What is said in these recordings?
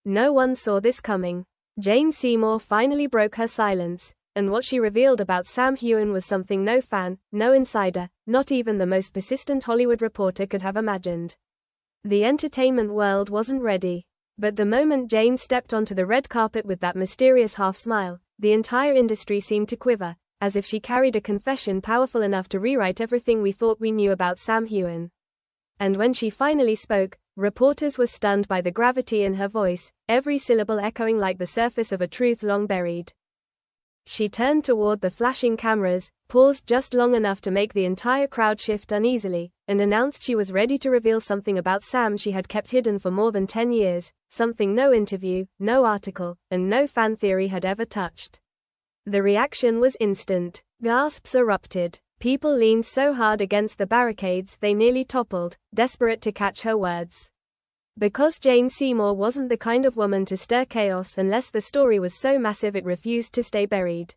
No one saw this coming. Jane Seymour finally broke her silence, and what she revealed about Sam Heughan was something no fan, no insider, not even the most persistent Hollywood reporter could have imagined. The entertainment world wasn't ready. But the moment Jane stepped onto the red carpet with that mysterious half-smile, the entire industry seemed to quiver, as if she carried a confession powerful enough to rewrite everything we thought we knew about Sam Heughan. And when she finally spoke, reporters were stunned by the gravity in her voice, every syllable echoing like the surface of a truth long buried. She turned toward the flashing cameras, paused just long enough to make the entire crowd shift uneasily, and announced she was ready to reveal something about Sam she had kept hidden for more than 10 years, something no interview, no article, and no fan theory had ever touched. The reaction was instant. Gasps erupted. People leaned so hard against the barricades they nearly toppled, desperate to catch her words. Because Jane Seymour wasn't the kind of woman to stir chaos unless the story was so massive it refused to stay buried.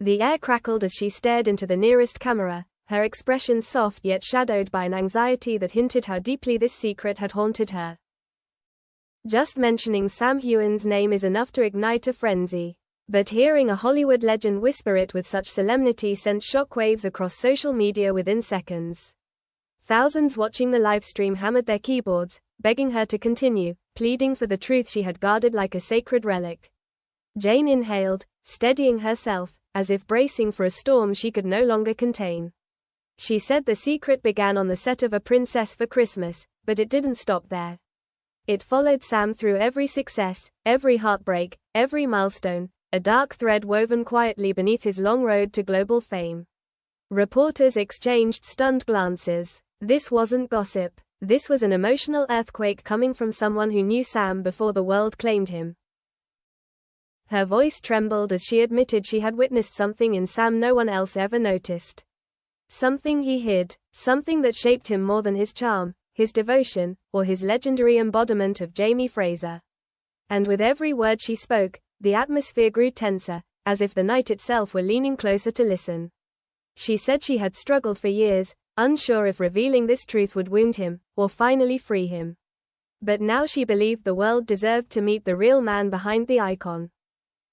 The air crackled as she stared into the nearest camera, her expression soft yet shadowed by an anxiety that hinted how deeply this secret had haunted her. Just mentioning Sam Heughan's name is enough to ignite a frenzy. But hearing a Hollywood legend whisper it with such solemnity sent shockwaves across social media within seconds. Thousands watching the livestream hammered their keyboards, begging her to continue, pleading for the truth she had guarded like a sacred relic. Jane inhaled, steadying herself, as if bracing for a storm she could no longer contain. She said the secret began on the set of A Princess for Christmas, but it didn't stop there. It followed Sam through every success, every heartbreak, every milestone, a dark thread woven quietly beneath his long road to global fame. Reporters exchanged stunned glances. This wasn't gossip. This was an emotional earthquake coming from someone who knew Sam before the world claimed him. Her voice trembled as she admitted she had witnessed something in Sam no one else ever noticed. Something he hid, something that shaped him more than his charm, his devotion, or his legendary embodiment of Jamie Fraser. And with every word she spoke, the atmosphere grew tenser, as if the night itself were leaning closer to listen. She said she had struggled for years, unsure if revealing this truth would wound him, or finally free him. But now she believed the world deserved to meet the real man behind the icon.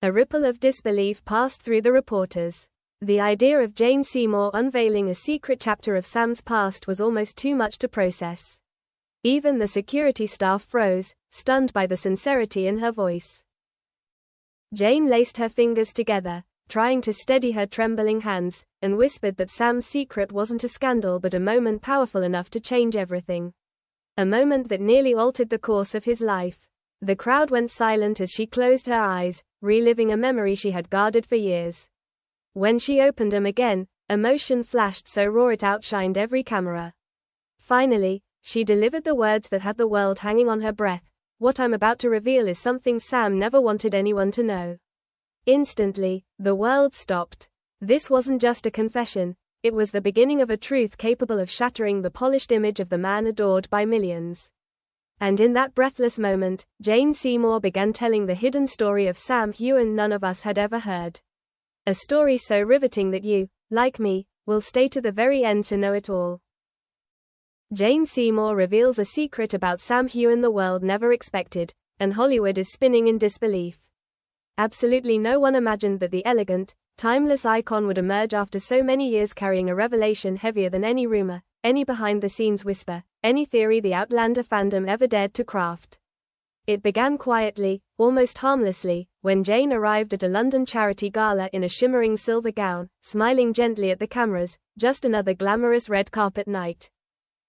A ripple of disbelief passed through the reporters. The idea of Jane Seymour unveiling a secret chapter of Sam's past was almost too much to process. Even the security staff froze, stunned by the sincerity in her voice. Jane laced her fingers together, trying to steady her trembling hands, and whispered that Sam's secret wasn't a scandal but a moment powerful enough to change everything. A moment that nearly altered the course of his life. The crowd went silent as she closed her eyes, reliving a memory she had guarded for years. When she opened them again, emotion flashed so raw it outshined every camera. Finally, she delivered the words that had the world hanging on her breath. What I'm about to reveal is something Sam never wanted anyone to know. Instantly, the world stopped. This wasn't just a confession, it was the beginning of a truth capable of shattering the polished image of the man adored by millions. And in that breathless moment, Jane Seymour began telling the hidden story of Sam Heughan none of us had ever heard. A story so riveting that you, like me, will stay to the very end to know it all. Jane Seymour reveals a secret about Sam Heughan the world never expected, and Hollywood is spinning in disbelief. Absolutely no one imagined that the elegant, timeless icon would emerge after so many years carrying a revelation heavier than any rumor, any behind-the-scenes whisper, any theory the Outlander fandom ever dared to craft. It began quietly, almost harmlessly, when Jane arrived at a London charity gala in a shimmering silver gown, smiling gently at the cameras, just another glamorous red carpet night.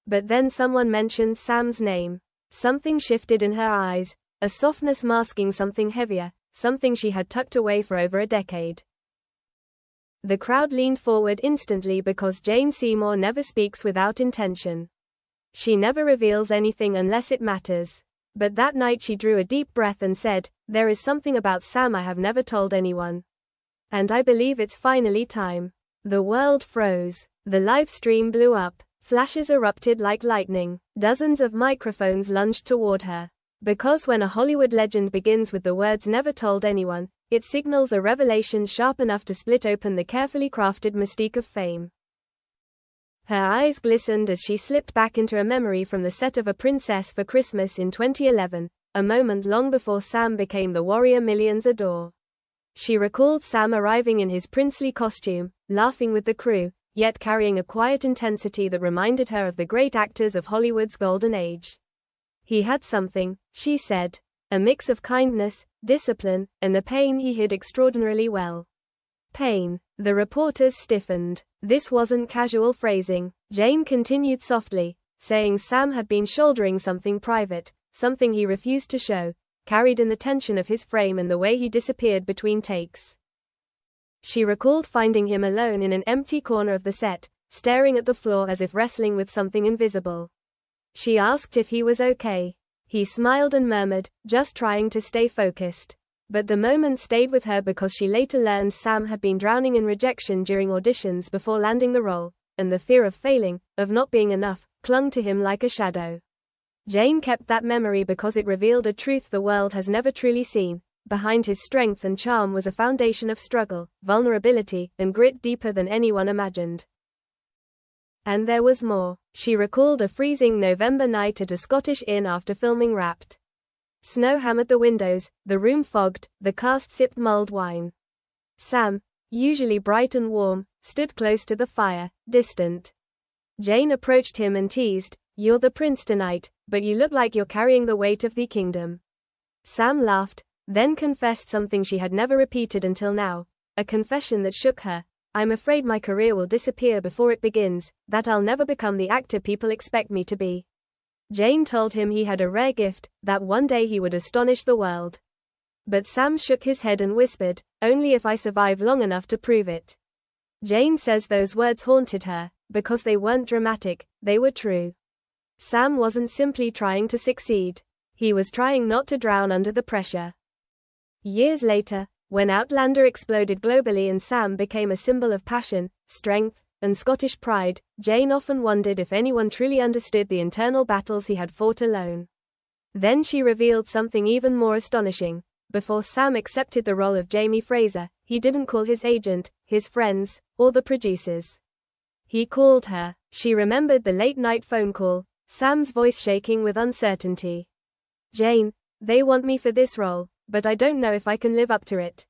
But then someone mentioned Sam's name. Something shifted in her eyes, a softness masking something heavier, something she had tucked away for over a decade. The crowd leaned forward instantly because Jane Seymour never speaks without intention. She never reveals anything unless it matters. But that night she drew a deep breath and said, "There is something about Sam I have never told anyone. And I believe it's finally time." The world froze. The live stream blew up. Flashes erupted like lightning. Dozens of microphones lunged toward her. Because when a Hollywood legend begins with the words "never told anyone," it signals a revelation sharp enough to split open the carefully crafted mystique of fame. Her eyes glistened as she slipped back into a memory from the set of A Princess for Christmas in 2011, a moment long before Sam became the warrior millions adore. She recalled Sam arriving in his princely costume, laughing with the crew, yet carrying a quiet intensity that reminded her of the great actors of Hollywood's golden age. He had something, she said, a mix of kindness, discipline, and the pain he hid extraordinarily well. Pain. The reporters stiffened. This wasn't casual phrasing. Jane continued softly, saying Sam had been shouldering something private, something he refused to show, carried in the tension of his frame and the way he disappeared between takes. She recalled finding him alone in an empty corner of the set, staring at the floor as if wrestling with something invisible. She asked if he was okay. He smiled and murmured, just trying to stay focused. But the moment stayed with her because she later learned Sam had been drowning in rejection during auditions before landing the role, and the fear of failing, of not being enough, clung to him like a shadow. Jane kept that memory because it revealed a truth the world has never truly seen. Behind his strength and charm was a foundation of struggle, vulnerability, and grit deeper than anyone imagined. And there was more. She recalled a freezing November night at a Scottish inn after filming Wrapped. Snow hammered the windows, the room fogged, the cast sipped mulled wine. Sam, usually bright and warm, stood close to the fire, distant. Jane approached him and teased, "You're the prince tonight, but you look like you're carrying the weight of the kingdom." Sam laughed, then confessed something she had never repeated until now, a confession that shook her. "I'm afraid my career will disappear before it begins, that I'll never become the actor people expect me to be." Jane told him he had a rare gift, that one day he would astonish the world. But Sam shook his head and whispered, "Only if I survive long enough to prove it." Jane says those words haunted her, because they weren't dramatic, they were true. Sam wasn't simply trying to succeed. He was trying not to drown under the pressure. Years later, when Outlander exploded globally and Sam became a symbol of passion, strength, and Scottish pride, Jane often wondered if anyone truly understood the internal battles he had fought alone. Then she revealed something even more astonishing. Before Sam accepted the role of Jamie Fraser, he didn't call his agent, his friends, or the producers. He called her. She remembered the late-night phone call, Sam's voice shaking with uncertainty. "Jane, they want me for this role, but I don't know if I can live up to it.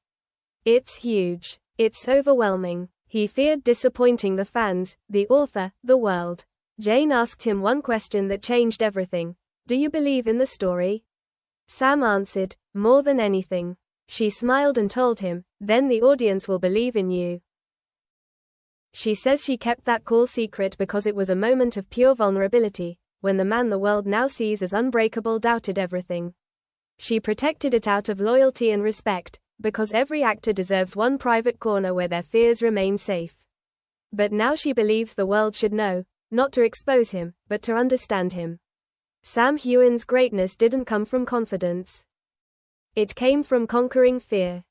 It's huge. It's overwhelming." He feared disappointing the fans, the author, the world. Jane asked him one question that changed everything. "Do you believe in the story?" Sam answered, "More than anything." She smiled and told him, "Then the audience will believe in you." She says she kept that call secret because it was a moment of pure vulnerability, when the man the world now sees as unbreakable doubted everything. She protected it out of loyalty and respect, because every actor deserves one private corner where their fears remain safe. But now she believes the world should know, not to expose him, but to understand him. Sam Heughan's greatness didn't come from confidence. It came from conquering fear.